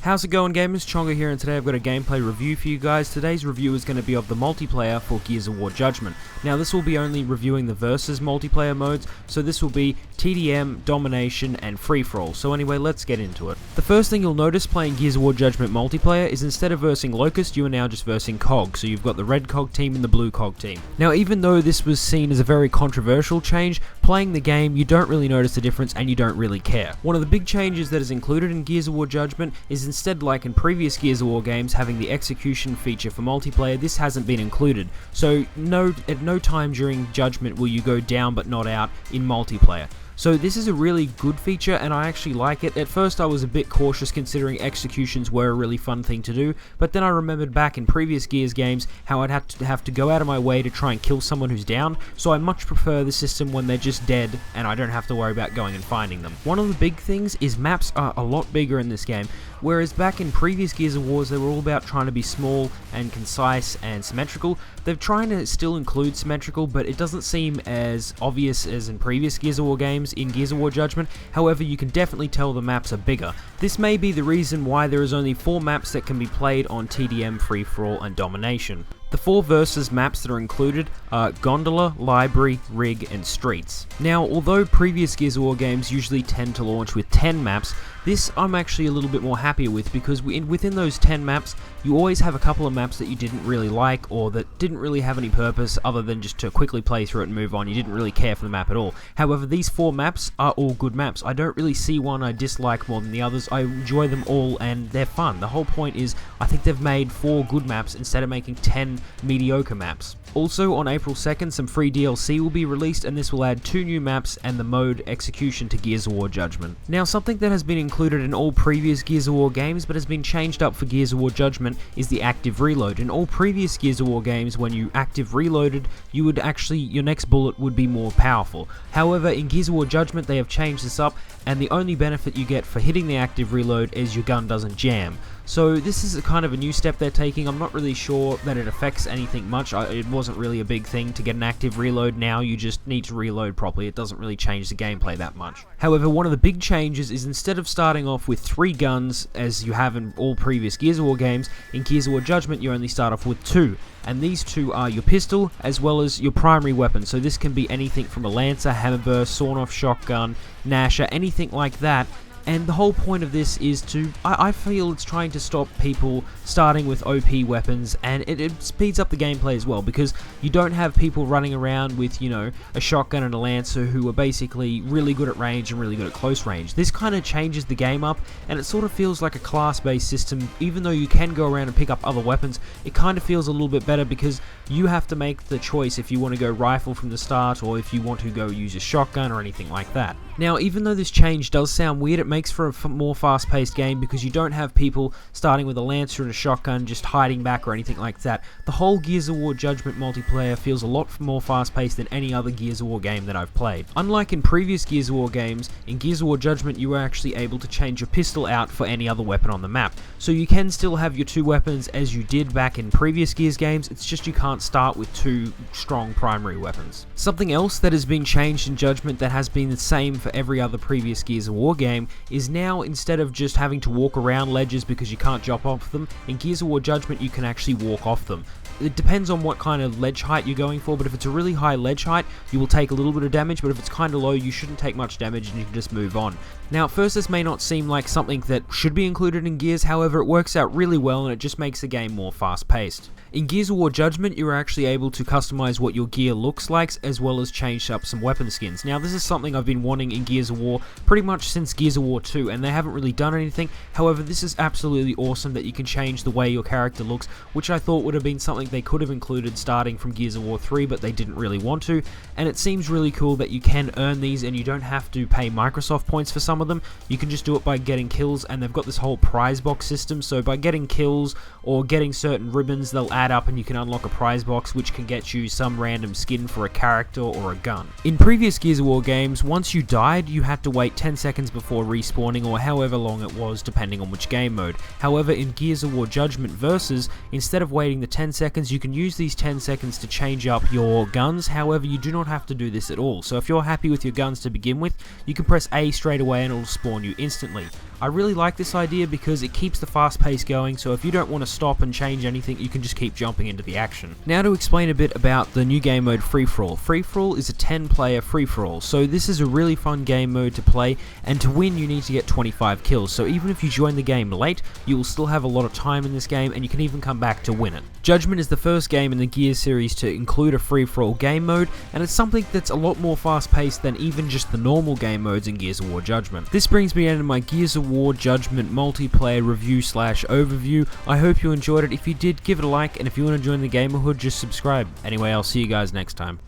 How's it going, gamers? Chonga here, and today I've got a gameplay review for you guys. Today's review is going to be of the multiplayer for Gears of War Judgment. Now this will be only reviewing the versus multiplayer modes, so this will be TDM, Domination, and Free-For-All. So anyway, let's get into it. The first thing you'll notice playing Gears of War Judgment multiplayer is instead of versing Locust, you are now just versing COG. So you've got the red COG team and the blue COG team. Now even though this was seen as a very controversial change, playing the game you don't really notice the difference and you don't really care. One of the big changes that is included in Gears of War Judgment is instead, like in previous Gears of War games, having the execution feature for multiplayer. This hasn't been included, so at no time during Judgment will you go down but not out in multiplayer. So this is a really good feature and I actually like it. At first I was a bit cautious considering executions were a really fun thing to do, but then I remembered back in previous Gears games how I'd have to go out of my way to try and kill someone who's down, so I much prefer the system when they're just dead and I don't have to worry about going and finding them. One of the big things is maps are a lot bigger in this game, whereas back in previous Gears of Wars they were all about trying to be small and concise and symmetrical. They're trying to still include symmetrical, but it doesn't seem as obvious as in previous Gears of War games in Gears of War Judgment. However, you can definitely tell the maps are bigger. This may be the reason why there is only 4 maps that can be played on TDM, Free-For-All, and Domination. The 4 versus maps that are included are Gondola, Library, Rig, and Streets. Now, although previous Gears of War games usually tend to launch with 10 maps, this I'm actually a little bit more happier with, because within those 10 maps, you always have a couple of maps that you didn't really like, or that didn't really have any purpose other than just to quickly play through it and move on. You didn't really care for the map at all. However, these 4 maps are all good maps. I don't really see one I dislike more than the others. I enjoy them all and they're fun. The whole point is, I think they've made 4 good maps instead of making 10 mediocre maps. Also, on April 2nd, some free DLC will be released, and this will add 2 new maps and the mode Execution to Gears of War Judgment. Now, something that has been included in all previous Gears of War games but has been changed up for Gears of War Judgment is the active reload. In all previous Gears of War games, when you active reloaded, you would actually, your next bullet would be more powerful. However, in Gears of War Judgment, they have changed this up, and the only benefit you get for hitting the active reload is your gun doesn't jam. So this is a kind of a new step they're taking. I'm not really sure that it affects anything much. It wasn't really a big thing to get an active reload. Now you just need to reload properly. It doesn't really change the gameplay that much. However, one of the big changes is instead of starting off with 3 guns as you have in all previous Gears of War games, in Gears of War Judgment you only start off with 2. And these 2 are your pistol as well as your primary weapon. So this can be anything from a Lancer, Hammerburst, sawn-off shotgun, Gnasher, anything like that. And the whole point of this is I feel it's trying to stop people starting with OP weapons, and it speeds up the gameplay as well, because you don't have people running around with, you know, a shotgun and a Lancer who are basically really good at range and really good at close range. This kind of changes the game up, and it sort of feels like a class-based system. Even though you can go around and pick up other weapons, it kind of feels a little bit better because you have to make the choice if you want to go rifle from the start or if you want to go use a shotgun or anything like that. Now, even though this change does sound weird, it makes for a more fast-paced game because you don't have people starting with a Lancer and a shotgun just hiding back or anything like that. The whole Gears of War Judgment multiplayer feels a lot more fast-paced than any other Gears of War game that I've played. Unlike in previous Gears of War games, in Gears of War Judgment you were actually able to change your pistol out for any other weapon on the map. So you can still have your 2 weapons as you did back in previous Gears games, it's just you can't start with 2 strong primary weapons. Something else that has been changed in Judgment that has been the same for every other previous Gears of War game is now, instead of just having to walk around ledges because you can't jump off them, in Gears of War Judgment you can actually walk off them. It depends on what kind of ledge height you're going for, but if it's a really high ledge height, you will take a little bit of damage, but if it's kind of low, you shouldn't take much damage and you can just move on. Now, at first this may not seem like something that should be included in Gears, however, it works out really well and it just makes the game more fast-paced. In Gears of War Judgment, you're actually able to customize what your gear looks like, as well as change up some weapon skins. Now, this is something I've been wanting in Gears of War pretty much since Gears of War 2, and they haven't really done anything. However, this is absolutely awesome that you can change the way your character looks, which I thought would have been something they could have included starting from Gears of War 3, but they didn't really want to. And it seems really cool that you can earn these and you don't have to pay Microsoft points for some of them. You can just do it by getting kills, and they've got this whole prize box system, so by getting kills or getting certain ribbons, they'll add up and you can unlock a prize box which can get you some random skin for a character or a gun. In previous Gears of War games, once you died, you had to wait 10 seconds before respawning, or however long it was depending on which game mode. However, in Gears of War Judgment Versus, instead of waiting the 10 seconds seconds, you can use these 10 seconds to change up your guns. However, you do not have to do this at all. So if you're happy with your guns to begin with, you can press A straight away and it will spawn you instantly. I really like this idea because it keeps the fast pace going, so if you don't want to stop and change anything, you can just keep jumping into the action. Now to explain a bit about the new game mode Free-For-All. Free-For-All is a 10-player free-for-all, so this is a really fun game mode to play, and to win you need to get 25 kills, so even if you join the game late, you will still have a lot of time in this game, and you can even come back to win it. Judgement is the first game in the Gears series to include a free-for-all game mode, and it's something that's a lot more fast-paced than even just the normal game modes in Gears of War Judgement. This brings me into my Gears of War Judgement multiplayer review/overview. I hope you enjoyed it. If you did, give it a like, and if you want to join the Gamerhood, just subscribe. Anyway, I'll see you guys next time.